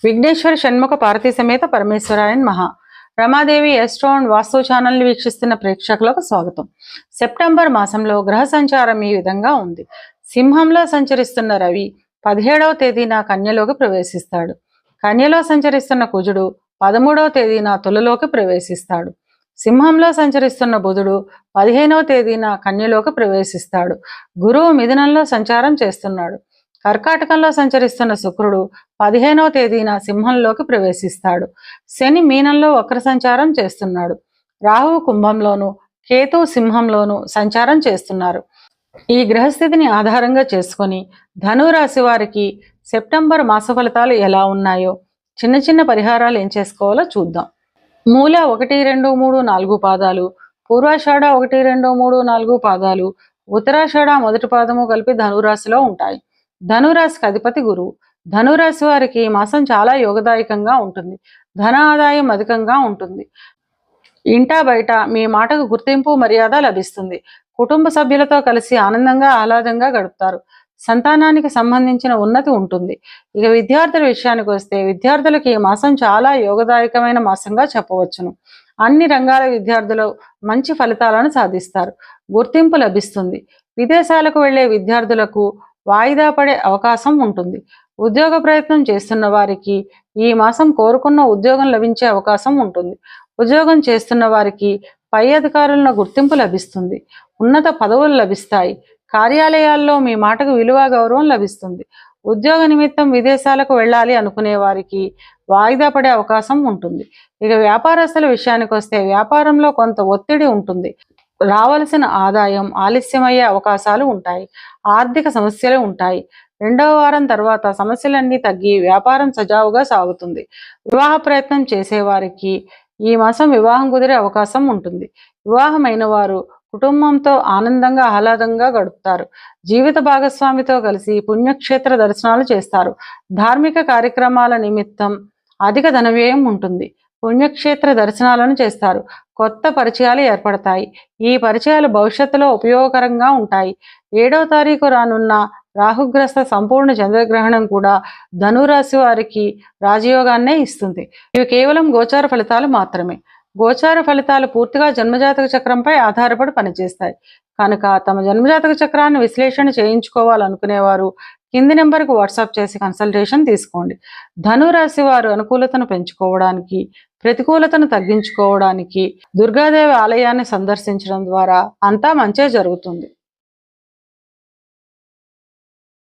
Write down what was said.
విఘ్నేశ్వర షణ్ముఖ పార్వతీ సమేత పరమేశ్వరాయన్ మహా. రమాదేవి ఎస్ట్రోన్ వాస్తు ఛానల్ని వీక్షిస్తున్న ప్రేక్షకులకు స్వాగతం. సెప్టెంబర్ మాసంలో గ్రహ సంచారం ఈ విధంగా ఉంది. సింహంలో సంచరిస్తున్న రవి 17వ తేదీన కన్యలోకి ప్రవేశిస్తాడు. కన్యలో సంచరిస్తున్న కుజుడు 13వ తేదీన తులలోకి ప్రవేశిస్తాడు. సింహంలో సంచరిస్తున్న బుధుడు 15వ తేదీన కన్యలోకి ప్రవేశిస్తాడు. గురువు మిథునంలో సంచారం చేస్తున్నాడు. కర్కాటకంలో సంచరిస్తున్న శుక్రుడు 15వ తేదీన సింహంలోకి ప్రవేశిస్తాడు. శని మీనంలో వక్ర సంచారం చేస్తున్నాడు. రాహువు కుంభంలోను, కేతు సింహంలోను సంచారం చేస్తున్నారు. ఈ గ్రహస్థితిని ఆధారంగా చేసుకొని ధనురాశి వారికి సెప్టెంబర్ మాస ఫలితాలు ఎలా ఉన్నాయో, చిన్న చిన్న పరిహారాలు ఏం చేసుకోవాలో చూద్దాం. మూల 1, 2, 3, 4 పాదాలు, పూర్వాషాఢ 1, 2, 3, 4 పాదాలు, ఉత్తరాషాఢ మొదటి పాదము కలిపి ధనురాశిలో ఉంటాయి. ధనురాశికి అధిపతి గురువు. ధనురాశి వారికి మాసం చాలా యోగదాయకంగా ఉంటుంది. ధన ఆదాయం అధికంగా ఉంటుంది. ఇంటా బయట మీ మాటకు గుర్తింపు, మర్యాద లభిస్తుంది. కుటుంబ సభ్యులతో కలిసి ఆనందంగా ఆహ్లాదంగా గడుపుతారు. సంతానానికి సంబంధించిన ఉన్నతి ఉంటుంది. ఇక విద్యార్థుల విషయానికి వస్తే విద్యార్థులకి ఈ మాసం చాలా యోగదాయకమైన మాసంగా చెప్పవచ్చును. అన్ని రంగాల విద్యార్థులు మంచి ఫలితాలను సాధిస్తారు. గుర్తింపు లభిస్తుంది. విదేశాలకు వెళ్లే విద్యార్థులకు వాయిదా పడే అవకాశం ఉంటుంది. ఉద్యోగ ప్రయత్నం చేస్తున్న వారికి ఈ మాసం కోరుకున్న ఉద్యోగం లభించే అవకాశం ఉంటుంది. ఉద్యోగం చేస్తున్న వారికి పై అధికారుల గుర్తింపు లభిస్తుంది. ఉన్నత పదవులు లభిస్తాయి. కార్యాలయాల్లో మీ మాటకు విలువ, గౌరవం లభిస్తుంది. ఉద్యోగ నిమిత్తం విదేశాలకు వెళ్ళాలి అనుకునే వారికి వాయిదా పడే అవకాశం ఉంటుంది. ఇక వ్యాపారస్తుల విషయానికి వస్తే వ్యాపారంలో కొంత ఒత్తిడి ఉంటుంది. రావలసిన ఆదాయం ఆలస్యమయ్యే అవకాశాలు ఉంటాయి. ఆర్థిక సమస్యలు ఉంటాయి. 2వ వారం తర్వాత సమస్యలన్నీ తగ్గి వ్యాపారం సజావుగా సాగుతుంది. వివాహ ప్రయత్నం చేసేవారికి ఈ మాసం వివాహం కుదిరే అవకాశం ఉంటుంది. వివాహమైన వారు కుటుంబంతో ఆనందంగా ఆహ్లాదంగా గడుపుతారు. జీవిత భాగస్వామితో కలిసి పుణ్యక్షేత్ర దర్శనాలు చేస్తారు. ధార్మిక కార్యక్రమాల నిమిత్తం అధిక ధన వ్యయం ఉంటుంది. పుణ్యక్షేత్ర దర్శనాలను చేస్తారు. కొత్త పరిచయాలు ఏర్పడతాయి. ఈ పరిచయాలు భవిష్యత్తులో ఉపయోగకరంగా ఉంటాయి. 7వ తారీఖు రానున్న రాహుగ్రస్త సంపూర్ణ చంద్రగ్రహణం కూడా ధనురాశి వారికి రాజయోగాన్నే ఇస్తుంది. ఇవి కేవలం గోచార ఫలితాలు మాత్రమే. గోచార ఫలితాలు పూర్తిగా జన్మజాతక చక్రంపై ఆధారపడి పనిచేస్తాయి. కనుక తమ జన్మజాతక చక్రాన్ని విశ్లేషణ చేయించుకోవాలనుకునేవారు కింది నెంబర్కు వాట్సాప్ చేసి కన్సల్టేషన్ తీసుకోండి. ధనురాశి వారు అనుకూలతను పెంచుకోవడానికి, ప్రతికూలతను తగ్గించుకోవడానికి దుర్గాదేవి ఆలయాన్ని సందర్శించడం ద్వారా అంతా మంచే జరుగుతుంది.